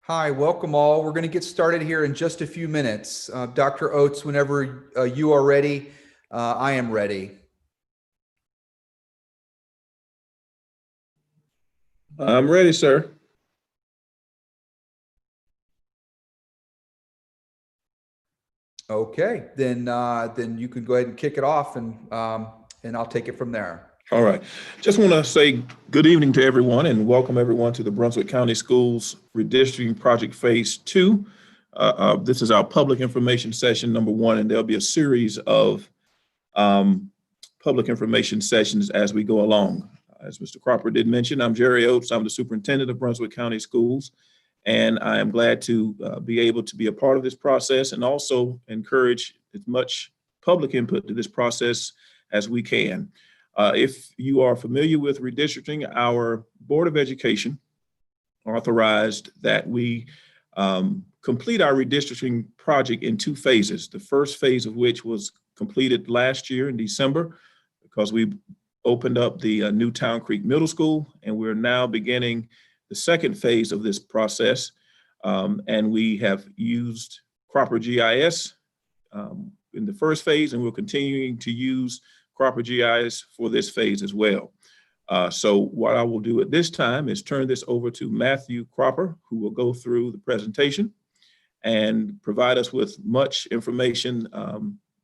Hi, welcome all. We're going to get started here in just a few minutes. Dr. Oates, whenever you are ready, I am ready. I'm ready, sir. Okay, then you can go ahead and kick it off, and I'll take it from there. All right. Just want to say good evening to everyone and welcome everyone to the Brunswick County Schools Redistricting Project Phase 2. This is our public information session number 1, and there'll be a series of public information sessions as we go along. As Mr. Cropper did mention, I'm Jerry Oates. I'm the superintendent of Brunswick County Schools, and I am glad to be able to be a part of this process and also encourage as much public input to this process as we can. If you are familiar with redistricting, our Board of Education authorized that we complete our redistricting project in 2 phases. The first phase of which was completed last year in December because we opened up the new Town Creek Middle School, and we're now beginning the second phase of this process. And we have used Cropper GIS in the first phase, and we're continuing to use Cropper GIS for this phase as well. So what I will do at this time is turn this over to Matthew Cropper, who will go through the presentation and provide us with much information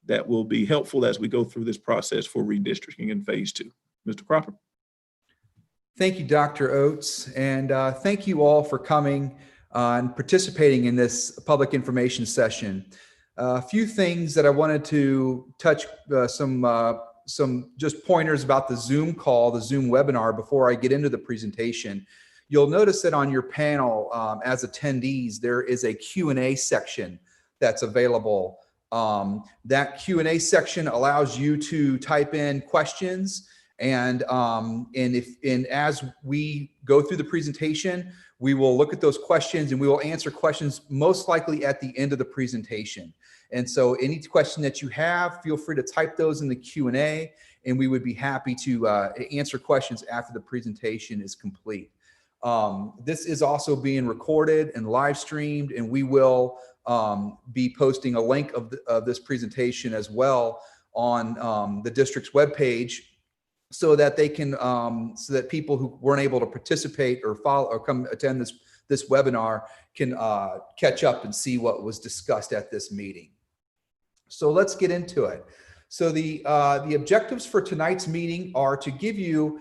that will be helpful as we go through this process for redistricting in phase 2. Mr. Cropper. Thank you, Dr. Oates, and thank you all for coming and participating in this public information session. A few things that I wanted to touch some just pointers about the Zoom call, the Zoom webinar before I get into the presentation. You'll notice that on your panel as attendees, there is a Q&A section that's available. That Q&A section allows you to type in questions, and as we go through the presentation, we will look at those questions and we will answer questions most likely at the end of the presentation. And so any question that you have, feel free to type those in the Q&A, and we would be happy to answer questions after the presentation is complete. This is also being recorded and live streamed, and we will be posting a link of this presentation as well on the district's webpage, so that they can, so that people who weren't able to participate or follow or come attend this webinar can catch up and see what was discussed at this meeting. So let's get into it. So the objectives for tonight's meeting are to give you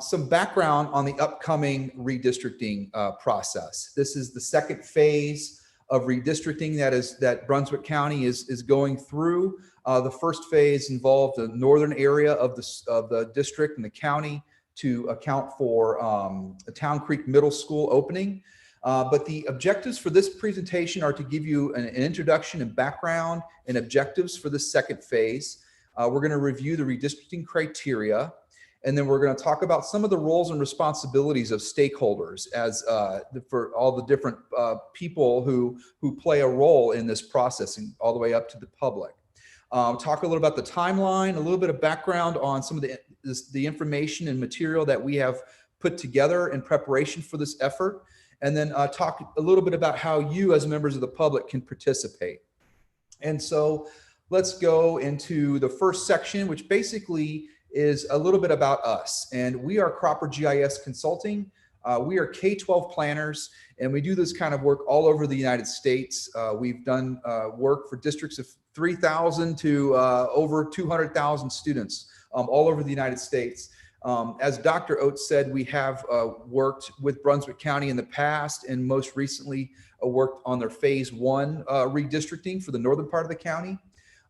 some background on the upcoming redistricting process. This is the second phase of redistricting that Brunswick County is going through. The first phase involved the northern area of the district and the county to account for the Town Creek Middle School opening. But the objectives for this presentation are to give you an introduction and background and objectives for the second phase. We're going to review the redistricting criteria, and then we're going to talk about some of the roles and responsibilities of stakeholders as for all the different people who play a role in this process, and all the way up to the public. Talk a little about the timeline, a little bit of background on some of the information and material that we have put together in preparation for this effort, and then talk a little bit about how you as members of the public can participate. And so let's go into the first section, which basically is a little bit about us. And we are Cropper GIS Consulting. We are K-12 planners, and we do this kind of work all over the United States. We've done work for districts of 3,000 to over 200,000 students all over the United States. As Dr. Oates said, we have worked with Brunswick County in the past, and most recently worked on their phase 1 redistricting for the northern part of the county.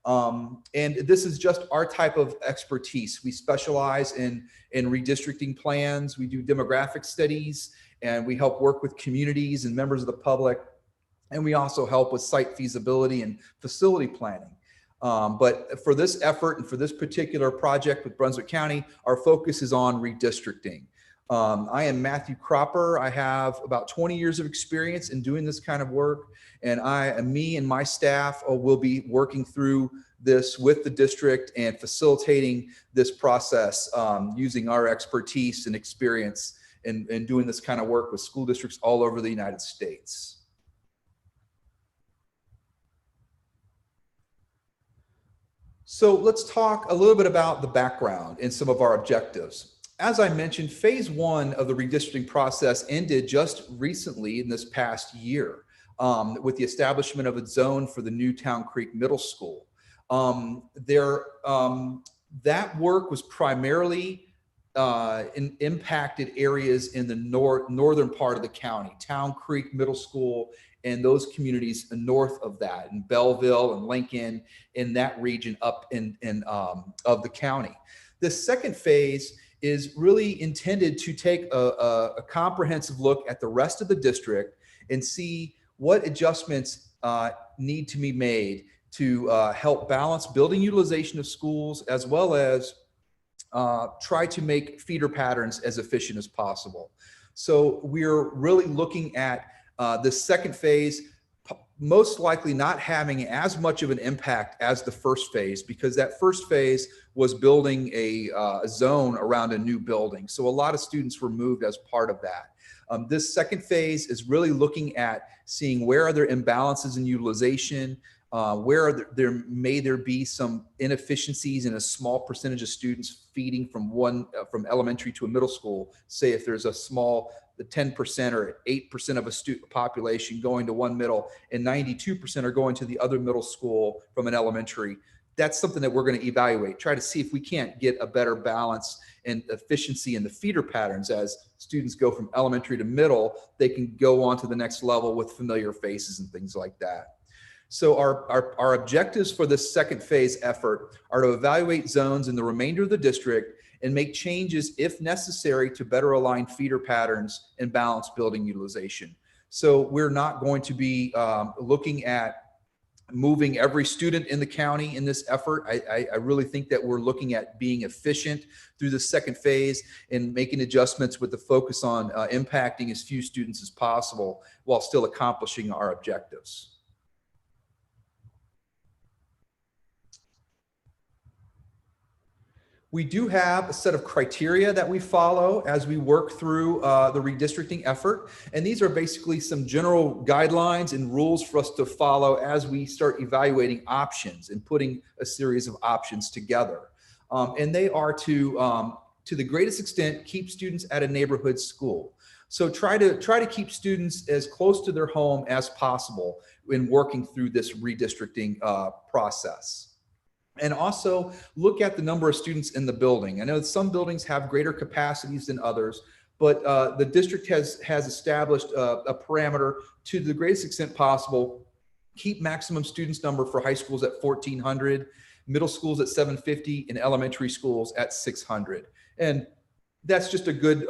And this is just our type of expertise. We specialize in redistricting plans. We do demographic studies, and we help work with communities and members of the public. And we also help with site feasibility and facility planning. But for this effort and for this particular project with Brunswick County, our focus is on redistricting. I am Matthew Cropper. I have about 20 years of experience in doing this kind of work, and me and my staff will be working through this with the district and facilitating this process using our expertise and experience and doing this kind of work with school districts all over the United States. So let's talk a little bit about the background and some of our objectives. As I mentioned, phase one of the redistricting process ended just recently in this past year with the establishment of a zone for the new Town Creek Middle School. That work was primarily in impacted areas in the northern part of the county, Town Creek Middle School, and those communities north of that, in Belleville and Lincoln, in that region up of the county. The second phase is really intended to take a comprehensive look at the rest of the district and see what adjustments need to be made to help balance building utilization of schools, as well as try to make feeder patterns as efficient as possible. So we're really looking at the second phase, most likely not having as much of an impact as the first phase, because that first phase was building a zone around a new building. So a lot of students were moved as part of that. This second phase is really looking at seeing where are there imbalances in utilization, where there may be some inefficiencies in a small percentage of students feeding from elementary to a middle school. Say if there's the 10% or 8% of a student population going to one middle and 92% are going to the other middle school from an elementary. That's something that we're going to evaluate, try to see if we can't get a better balance and efficiency in the feeder patterns. As students go from elementary to middle, they can go on to the next level with familiar faces and things like that. So our objectives for this second phase effort are to evaluate zones in the remainder of the district and make changes if necessary to better align feeder patterns and balance building utilization. So we're not going to be looking at moving every student in the county in this effort. I really think that we're looking at being efficient through the second phase and making adjustments with the focus on impacting as few students as possible while still accomplishing our objectives. We do have a set of criteria that we follow as we work through the redistricting effort. And these are basically some general guidelines and rules for us to follow as we start evaluating options and putting a series of options together. And they are to the greatest extent, keep students at a neighborhood school. So try to keep students as close to their home as possible in working through this redistricting process. And also look at the number of students in the building. I know that some buildings have greater capacities than others, but the district has established a parameter to the greatest extent possible. Keep maximum students number for high schools at 1,400, middle schools at 750, and elementary schools at 600. And that's just a good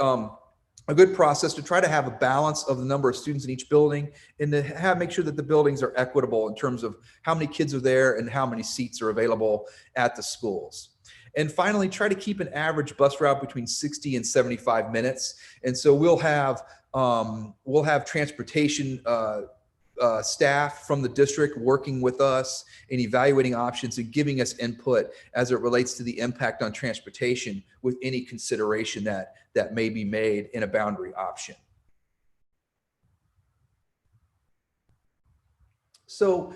process to try to have a balance of the number of students in each building and to make sure that the buildings are equitable in terms of how many kids are there and how many seats are available at the schools. And finally, try to keep an average bus route between 60 and 75 minutes. And so we'll have transportation staff from the district working with us and evaluating options and giving us input as it relates to the impact on transportation with any consideration that may be made in a boundary option. So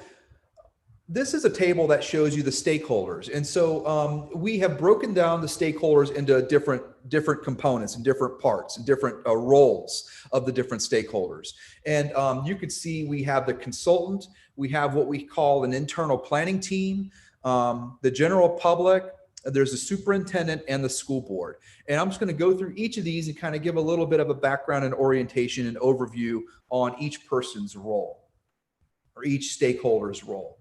this is a table that shows you the stakeholders. And so we have broken down the stakeholders into different components and different parts and different roles of the different stakeholders. And you could see we have the consultant, we have what we call an internal planning team, the general public, there's the superintendent and the school board. And I'm just going to go through each of these and kind of give a little bit of a background and orientation and overview on each person's role or each stakeholder's role.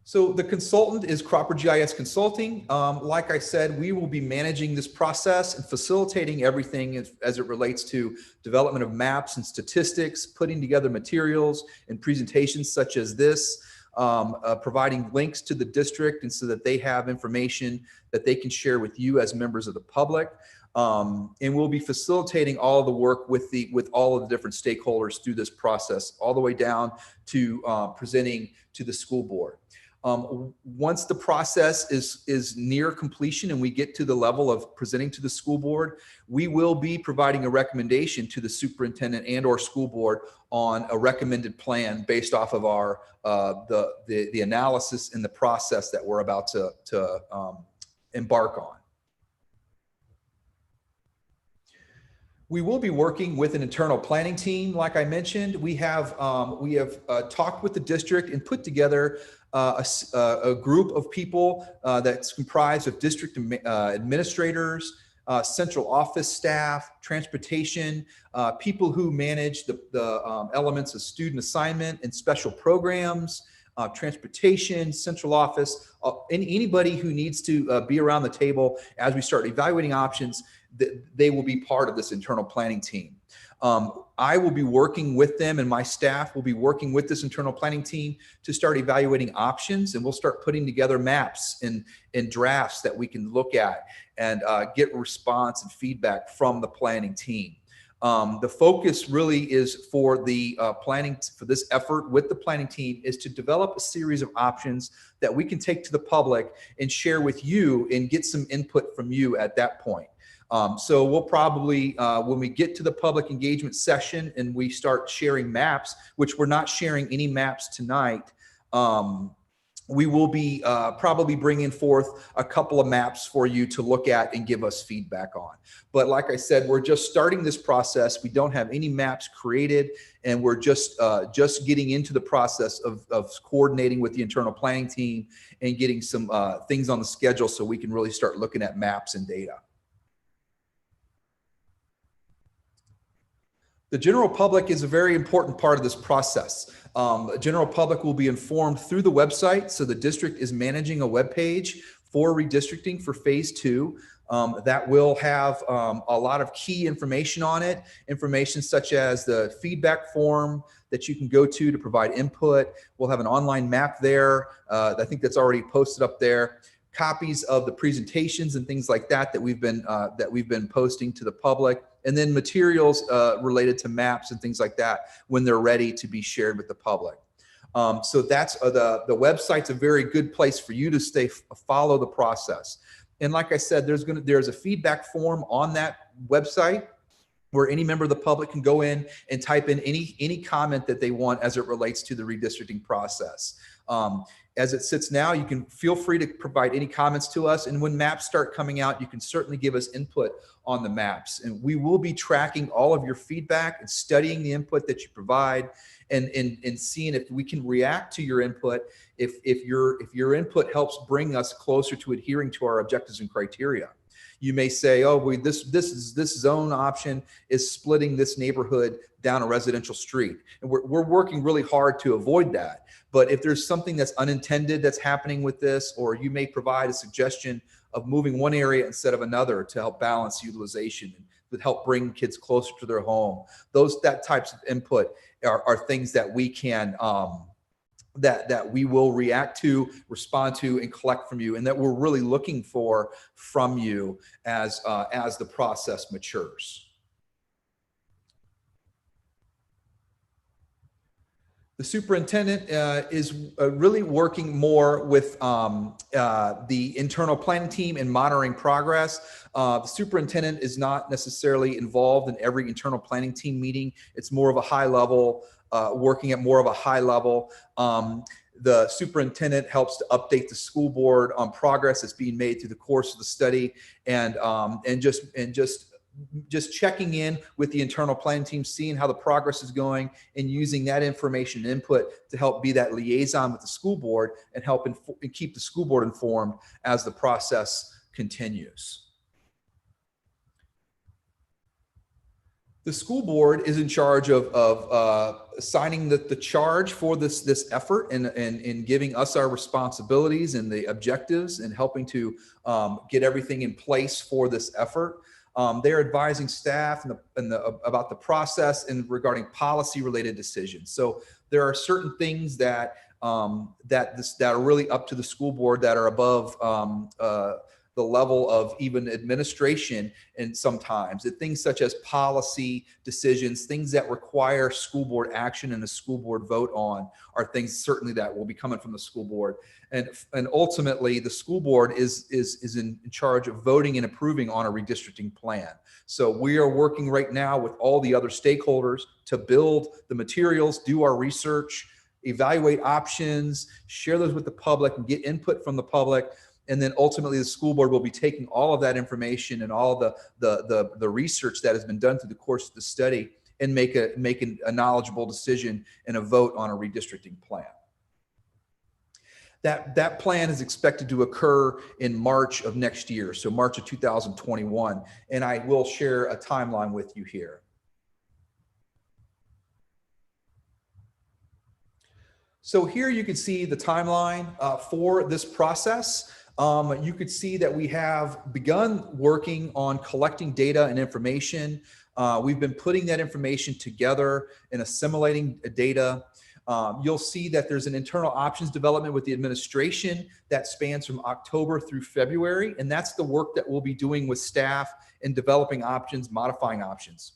So the consultant is Cropper GIS Consulting. Like I said, we will be managing this process and facilitating everything as it relates to development of maps and statistics, putting together materials and presentations such as this, providing links to the district and so that they have information that they can share with you as members of the public. And we'll be facilitating all of the work with all of the different stakeholders through this process, all the way down to presenting to the school board. Once the process is near completion and we get to the level of presenting to the school board, we will be providing a recommendation to the superintendent and or school board on a recommended plan based off of our the analysis and the process that we're about to embark on. We will be working with an internal planning team. Like I mentioned, we have talked with the district and put together a group of people that's comprised of district administrators, central office staff, transportation, people who manage the elements of student assignment and special programs, transportation, central office, anybody who needs to be around the table as we start evaluating options, they will be part of this internal planning team. I will be working with them, and my staff will be working with this internal planning team to start evaluating options, and we'll start putting together maps and drafts that we can look at and get response and feedback from the planning team. The focus really is for the planning, for this effort with the planning team, is to develop a series of options that we can take to the public and share with you and get some input from you at that point. So we'll probably, when we get to the public engagement session and we start sharing maps, which we're not sharing any maps tonight, we will be probably bringing forth a couple of maps for you to look at and give us feedback on. But like I said, we're just starting this process. We don't have any maps created, and we're just getting into the process of coordinating with the internal planning team and getting some things on the schedule so we can really start looking at maps and data. The general public is a very important part of this process. The general public will be informed through the website. So the district is managing a web page for redistricting for phase 2 that will have a lot of key information on it, information such as the feedback form that you can go to provide input. We'll have an online map there. I think that's already posted up there. Copies of the presentations and things like that that we've been posting to the public, and then materials related to maps and things like that when they're ready to be shared with the public. So that's the website's a very good place for you to follow the process. And like I said, there's a feedback form on that website where any member of the public can go in and type in any comment that they want as it relates to the redistricting process. As it sits now, you can feel free to provide any comments to us. And when maps start coming out, you can certainly give us input on the maps. And we will be tracking all of your feedback and studying the input that you provide and seeing if we can react to your input. If your input helps bring us closer to adhering to our objectives and criteria. You may say, oh, this zone option is splitting this neighborhood down a residential street. And we're working really hard to avoid that. But if there's something that's unintended that's happening with this, or you may provide a suggestion of moving one area instead of another to help balance utilization and to help bring kids closer to their home, that types of input are things that we can that we will react to, respond to, and collect from you, and that we're really looking for from you as the process matures. The superintendent is really working more with the internal planning team and monitoring progress. The superintendent is not necessarily involved in every internal planning team meeting. It's more of a high level, working at more of a high level. The superintendent helps to update the school board on progress that's being made through the course of the study, and just checking in with the internal planning team, seeing how the progress is going, and using that information and input to help be that liaison with the school board and help and keep the school board informed as the process continues. The school board is in charge of assigning the charge for this effort and giving us our responsibilities and the objectives and helping to get everything in place for this effort. They're advising staff about the process and regarding policy related decisions. So there are certain things that are really up to the school board that are above the level of even administration, and sometimes that things such as policy decisions, things that require school board action and a school board vote on, are things certainly that will be coming from the school board. And ultimately, the school board is in charge of voting and approving on a redistricting plan. So we are working right now with all the other stakeholders to build the materials, do our research, evaluate options, share those with the public, and get input from the public. And then ultimately, the school board will be taking all of that information and all the research that has been done through the course of the study and make a knowledgeable decision and a vote on a redistricting plan. That plan is expected to occur in March of next year, so March of 2021. And I will share a timeline with you here. So here you can see the timeline for this process. You could see that we have begun working on collecting data and information. We've been putting that information together and assimilating data. You'll see that there's an internal options development with the administration that spans from October through February. And that's the work that we'll be doing with staff in developing options, modifying options.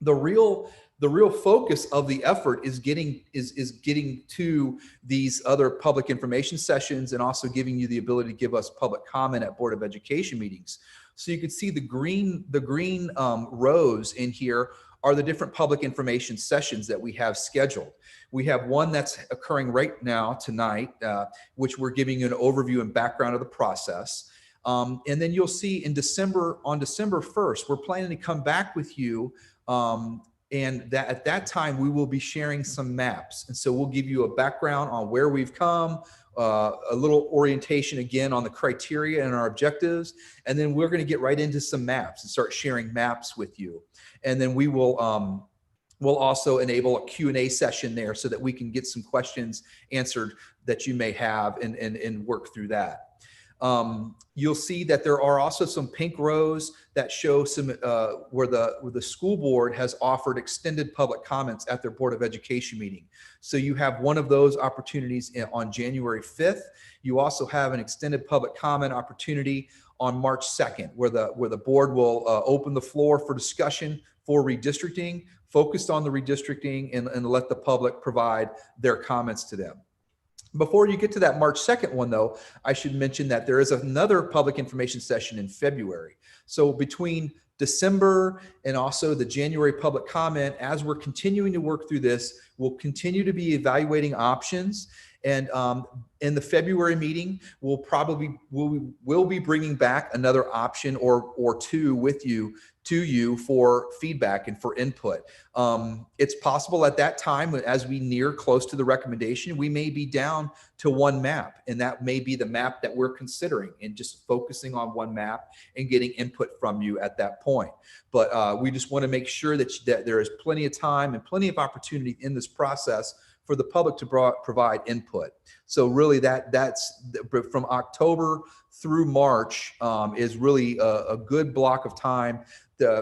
The real focus of the effort is getting to these other public information sessions and also giving you the ability to give us public comment at Board of Education meetings. So you can see the green rows in here are the different public information sessions that we have scheduled. We have one that's occurring right now tonight, which we're giving you an overview and background of the process. And then you'll see on December 1st, we're planning to come back with you. And that at that time, we will be sharing some maps. And so we'll give you a background on where we've come, a little orientation again on the criteria and our objectives. And then we're going to get right into some maps and start sharing maps with you. And then we will we'll also enable a Q&A session there so that we can get some questions answered that you may have and work through that. You'll see that there are also some pink rows that show some where the school board has offered extended public comments at their Board of Education meeting. So you have one of those opportunities on January 5th. You also have an extended public comment opportunity on March 2nd, where the board will open the floor for discussion for redistricting, focused on the redistricting, and let the public provide their comments to them. Before you get to that March 2nd one, though, I should mention that there is another public information session in February. So between December and also the January public comment, as we're continuing to work through this, we'll continue to be evaluating options. And in the February meeting, we'll be bringing back another option or two with you to you for feedback and for input. It's possible at that time, as we near close to the recommendation, we may be down to one map, and that may be the map that we're considering, and just focusing on one map and getting input from you at that point. But we just want to make sure that there is plenty of time and plenty of opportunity in this process for the public to provide input. So really that's from October through March is really a good block of time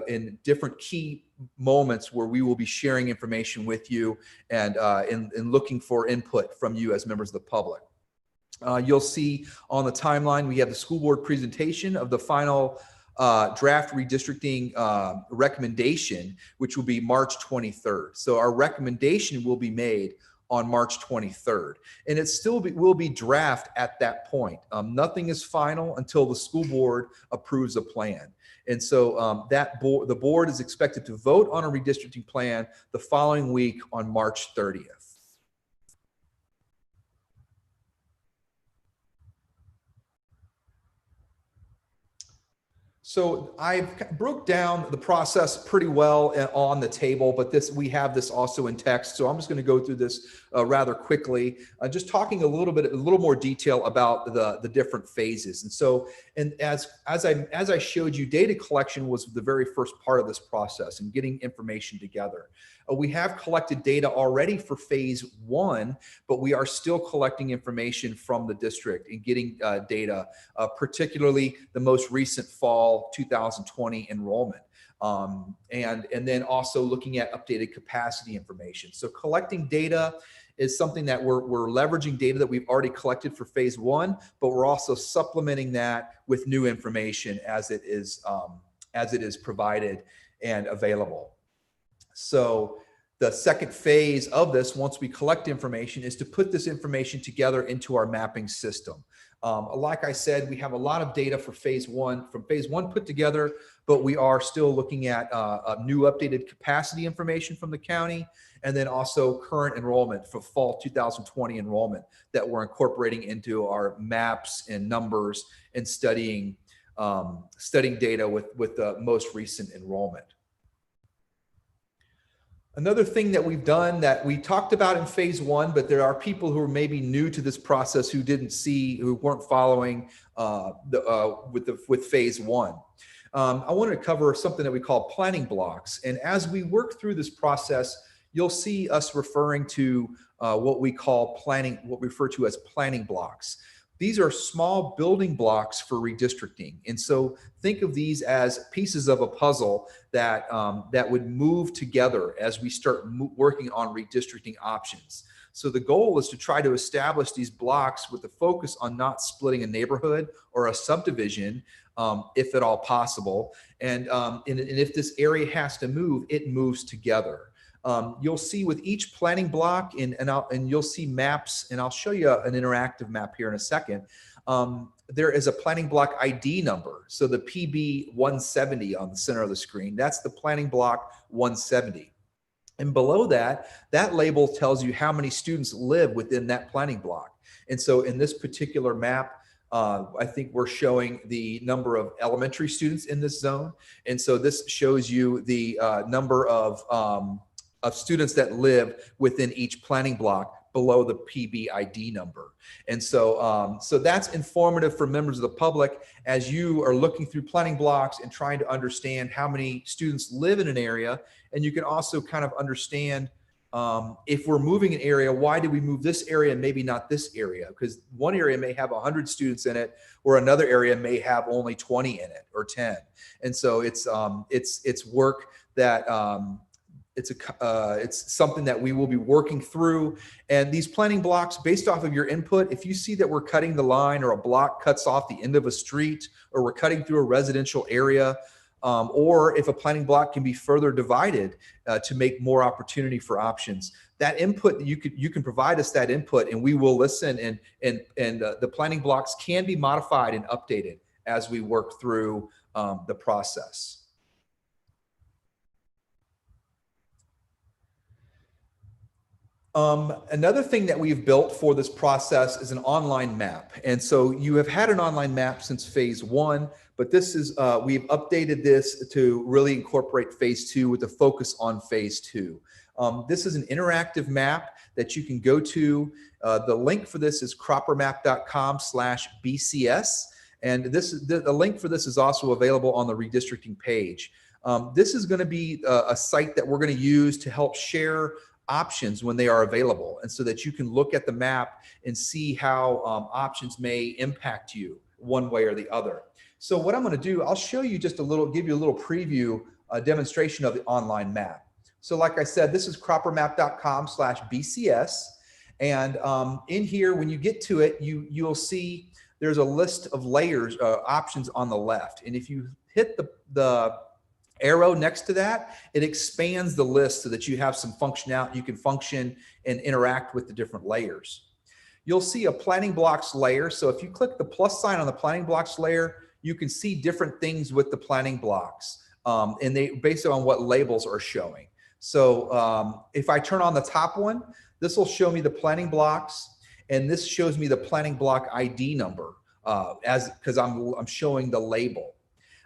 in different key moments where we will be sharing information with you and looking for input from you as members of the public. You'll see on the timeline, we have the school board presentation of the final draft redistricting recommendation, which will be March 23rd. So our recommendation will be made on March 23rd, and it still will be draft at that point. Nothing is final until the school board approves a plan. And so the board is expected to vote on a redistricting plan the following week on March 30th. So I broke down the process pretty well on the table, but we have this also in text. So I'm just going to go through this rather quickly, just talking a little more detail about the different phases. And so, and as I showed you, data collection was the very first part of this process and getting information together. We have collected data already for phase 1, but we are still collecting information from the district and getting data, particularly the most recent fall 2020 enrollment. And then also looking at updated capacity information. So collecting data is something that we're leveraging data that we've already collected for phase one, but we're also supplementing that with new information as it is provided and available. So the second phase of this, once we collect information, is to put this information together into our mapping system. Like I said, we have a lot of data from phase one put together, but we are still looking at new updated capacity information from the county, and then also current enrollment for fall 2020 enrollment that we're incorporating into our maps and numbers and studying data with the most recent enrollment. Another thing that we've done that we talked about in phase one, but there are people who are maybe new to this process who weren't following with phase one. I wanted to cover something that we call planning blocks. And as we work through this process, you'll see us referring to what we refer to as planning blocks. These are small building blocks for redistricting. And so think of these as pieces of a puzzle that would move together as we start working on redistricting options. So the goal is to try to establish these blocks with a focus on not splitting a neighborhood or a subdivision, if at all possible. And if this area has to move, it moves together. You'll see with each planning block, and you'll see maps, and I'll show you an interactive map here in a second. There is a planning block ID number. So the PB 170 on the center of the screen, that's the planning block 170. And below that, that label tells you how many students live within that planning block. And so in this particular map, I think we're showing the number of elementary students in this zone. And so this shows you the number of students that live within each planning block below the PB ID number. And so, so that's informative for members of the public as you are looking through planning blocks and trying to understand how many students live in an area. And you can also kind of understand if we're moving an area, why did we move this area and maybe not this area? Because one area may have 100 students in it, or another area may have only 20 in it or 10. And so it's work that it's something that we will be working through. And these planning blocks, based off of your input, if you see that we're cutting the line or a block cuts off the end of a street, or we're cutting through a residential area, or if a planning block can be further divided to make more opportunity for options, that input, you can provide us that input and we will listen, and the planning blocks can be modified and updated as we work through the process. Another thing that we've built for this process is an online map. And so you have had an online map since phase one, but this is, we've updated this to really incorporate phase two with a focus on phase two. This is an interactive map that you can go to. The link for this is croppermap.com/BCS. And the link for this is also available on the redistricting page. This is going to be a site that we're going to use to help share options when they are available, and so that you can look at the map and see how options may impact you one way or the other. So what I'm going to do, I'll show you just give you a little preview, demonstration of the online map. So like I said, this is croppermap.com/BCS. And in here, when you get to it, you'll see there's a list of layers, options on the left. And if you hit the arrow next to that, it expands the list so that you have some functionality, you can function and interact with the different layers. You'll see a planning blocks layer. So if you click the plus sign on the planning blocks layer, you can see different things with the planning blocks, and they based on what labels are showing. So if I turn on the top one, this will show me the planning blocks, and this shows me the planning block ID number because I'm showing the label.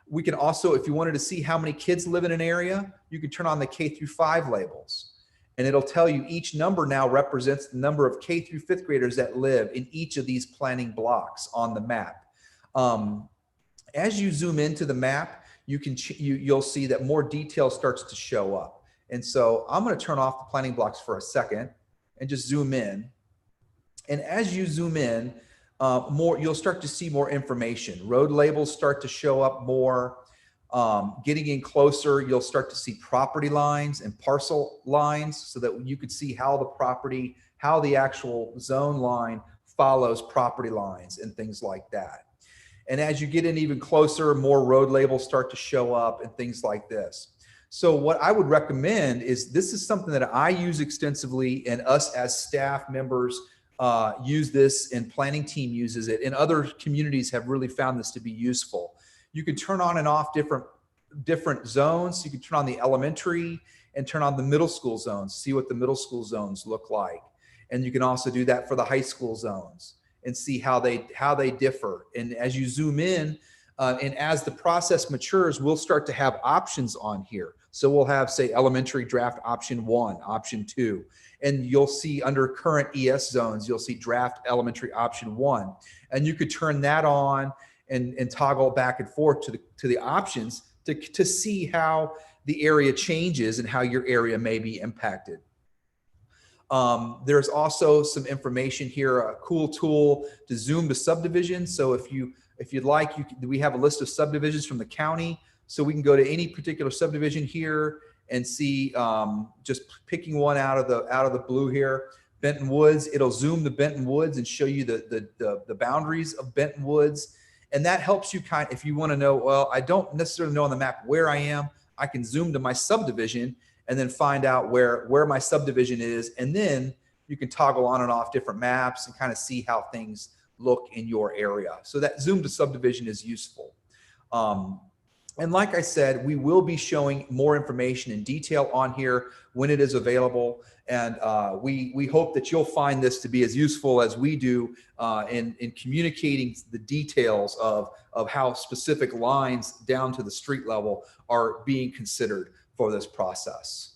We can also, if you wanted to see how many kids live in an area, you can turn on the K-5 labels, and it'll tell you each number now represents the number of K through 5th graders that live in each of these planning blocks on the map. As you zoom into the map, you'll see that more detail starts to show up. And so I'm going to turn off the planning blocks for a second and just zoom in. And as you zoom in, you'll start to see more information. Road labels start to show up more. Getting in closer, you'll start to see property lines and parcel lines so that you could see how the property how the actual zone line follows property lines and things like that. And as you get in even closer, more road labels start to show up and things like this. So what I would recommend is, this is something that I use extensively, and us as staff members use this, and planning team uses it, and other communities have really found this to be useful. You can turn on and off different zones. You can turn on the elementary and turn on the middle school zones, see what the middle school zones look like. And you can also do that for the high school zones and see how they differ. And as you zoom in, and as the process matures, we'll start to have options on here. So we'll have, say, elementary draft option 1, option 2, and you'll see under current ES zones, you'll see draft elementary option 1, and you could turn that on and toggle back and forth to the options to see how the area changes and how your area may be impacted. There's also some information here, a cool tool to zoom to subdivisions. So if you'd like, we have a list of subdivisions from the county. So we can go to any particular subdivision here and see, just picking one out of the blue here, Benton Woods. It'll zoom to Benton Woods and show you the boundaries of Benton Woods. And that helps you if you want to know, well, I don't necessarily know on the map where I am, I can zoom to my subdivision and then find out where my subdivision is. And then you can toggle on and off different maps and kind of see how things look in your area. So that zoom to subdivision is useful. And like I said, we will be showing more information in detail on here when it is available. And we hope that you'll find this to be as useful as we do in communicating the details of how specific lines down to the street level are being considered for this process.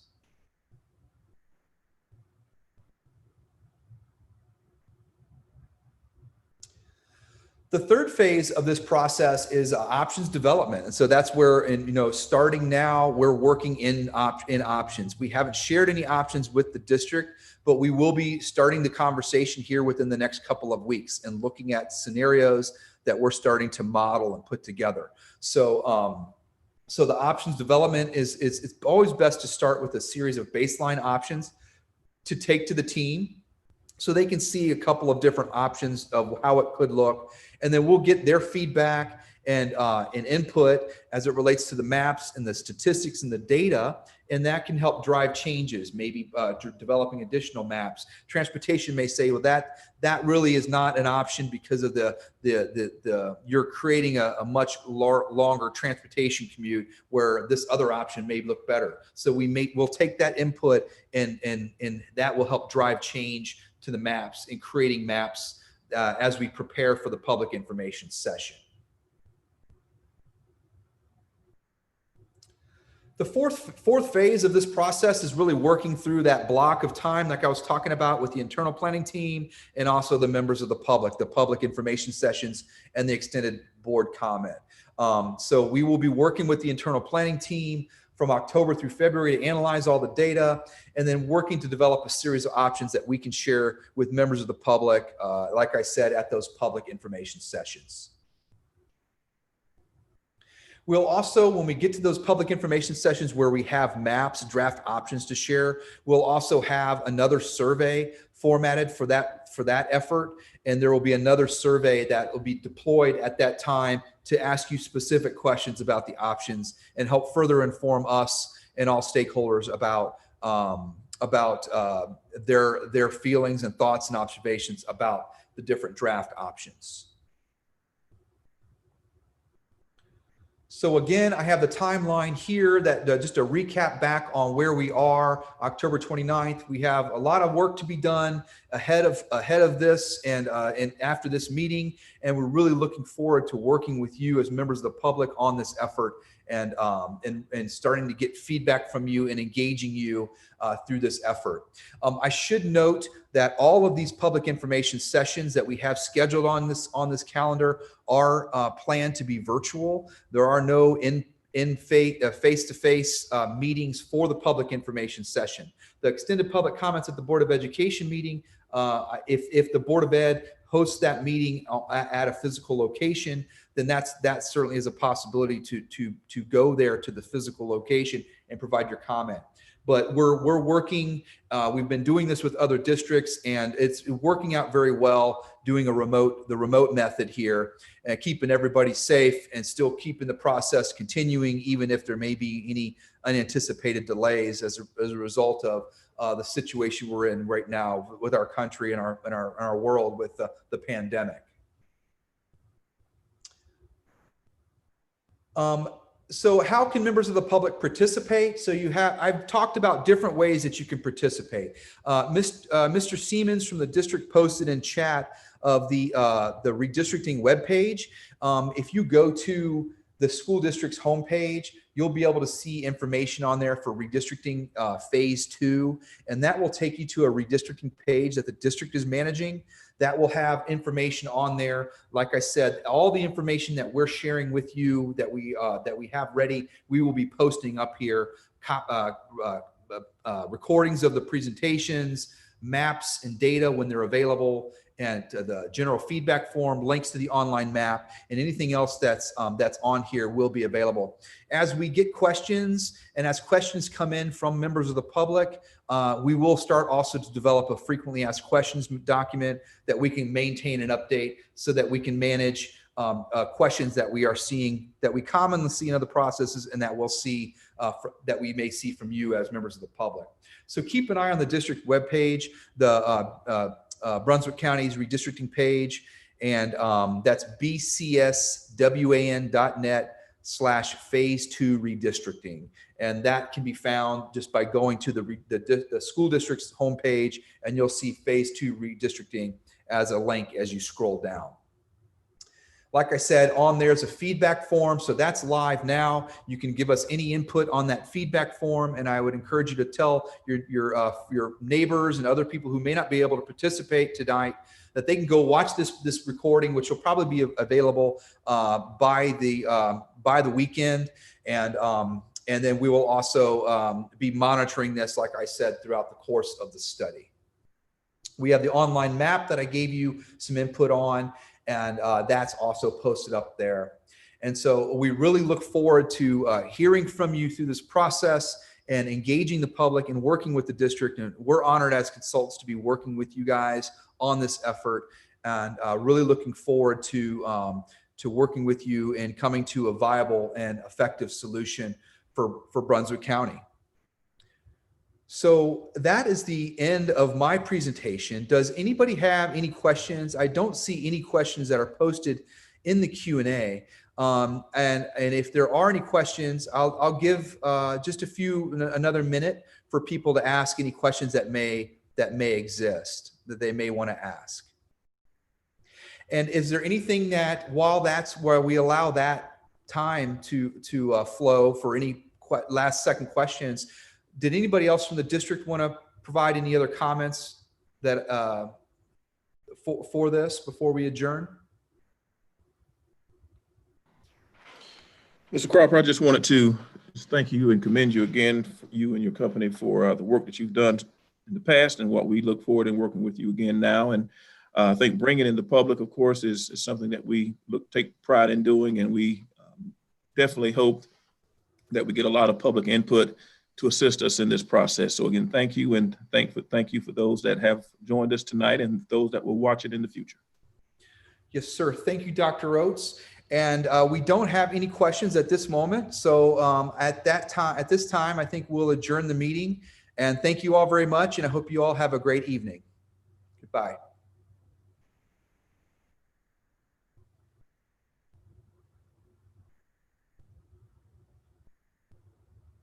The third phase of this process is options development. And so that's where, starting now, we're working in options. We haven't shared any options with the district, but we will be starting the conversation here within the next couple of weeks and looking at scenarios that we're starting to model and put together. So, so the options development it's always best to start with a series of baseline options to take to the team, so they can see a couple of different options of how it could look. And then we'll get their feedback and input as it relates to the maps and the statistics and the data. And that can help drive changes, maybe developing additional maps. Transportation may say, well, that really is not an option because of you're creating a much longer transportation commute where this other option may look better. So we'll take that input and that will help drive change to the maps and creating maps as we prepare for the public information session. The fourth phase of this process is really working through that block of time, like I was talking about with the internal planning team and also the members of the public information sessions and the extended board comment. So we will be working with the internal planning team from October through February to analyze all the data, and then working to develop a series of options that we can share with members of the public, like I said, at those public information sessions. We'll also, when we get to those public information sessions where we have maps, draft options to share, we'll also have another survey formatted for that effort. And there will be another survey that will be deployed at that time to ask you specific questions about the options and help further inform us and all stakeholders about their feelings and thoughts and observations about the different draft options. So again, I have the timeline here that just a recap back on where we are. October 29th, we have a lot of work to be done ahead of this and after this meeting, and we're really looking forward to working with you as members of the public on this effort and starting to get feedback from you and engaging you through this effort. I should note that all of these public information sessions that we have scheduled on this calendar are planned to be virtual. There are no face-to-face meetings for the public information session. The extended public comments at the Board of Education meeting, if the Board of Ed hosts that meeting at a physical location, then that certainly is a possibility to go there to the physical location and provide your comment. But we're working, we've been doing this with other districts, and it's working out very well, doing the remote method here, and keeping everybody safe and still keeping the process continuing, even if there may be any unanticipated delays as a result of the situation we're in right now with our country and our world with the pandemic. So how can members of the public participate? So I've talked about different ways that you can participate. Mr. Siemens from the district posted in chat of the redistricting webpage. If you go to the school district's homepage, you'll be able to see information on there for redistricting phase 2, and that will take you to a redistricting page that the district is managing. That will have information on there. Like I said, all the information that we're sharing with you that we have ready, we will be posting up here. Recordings of the presentations, maps and data when they're available, and the general feedback form, links to the online map, and anything else that's on here will be available. As we get questions and as questions come in from members of the public, we will start also to develop a frequently asked questions document that we can maintain and update so that we can manage questions that we are seeing, that we commonly see in other processes, and that we'll see that we may see from you as members of the public. So keep an eye on the district webpage, the Brunswick County's redistricting page, and that's bcswan.net/phase2 redistricting. And that can be found just by going to the school district's homepage, and you'll see phase 2 redistricting as a link as you scroll down. Like I said, on there's a feedback form, so that's live now. You can give us any input on that feedback form, and I would encourage you to tell your neighbors and other people who may not be able to participate tonight that they can go watch this recording, which will probably be available by the weekend, and then we will also be monitoring this, like I said, throughout the course of the study. We have the online map that I gave you some input on, and that's also posted up there. And so we really look forward to hearing from you through this process and engaging the public and working with the district. And we're honored as consultants to be working with you guys on this effort, and really looking forward to working with you and coming to a viable and effective solution for Brunswick County. So that is the end of my presentation. Does anybody have any questions? I don't see any questions that are posted in the Q&A. And if there are any questions, I'll give just another minute for people to ask any questions that may exist, that they may want to ask. And is there anything that, while we allow that time to flow for any last second questions, did anybody else from the district want to provide any other comments that for this before we adjourn? Mr. Cropper, I just wanted to thank you and commend you again, you and your company, for the work that you've done in the past and what we look forward in working with you again now. And I think bringing in the public, of course, is something that we take pride in doing, and we definitely hope that we get a lot of public input to assist us in this process. So again, thank you, and thank you for those that have joined us tonight and those that will watch it in the future. Yes, sir. Thank you, Dr. Oates. And we don't have any questions at this moment. So at this time, I think we'll adjourn the meeting. And thank you all very much. And I hope you all have a great evening. Goodbye.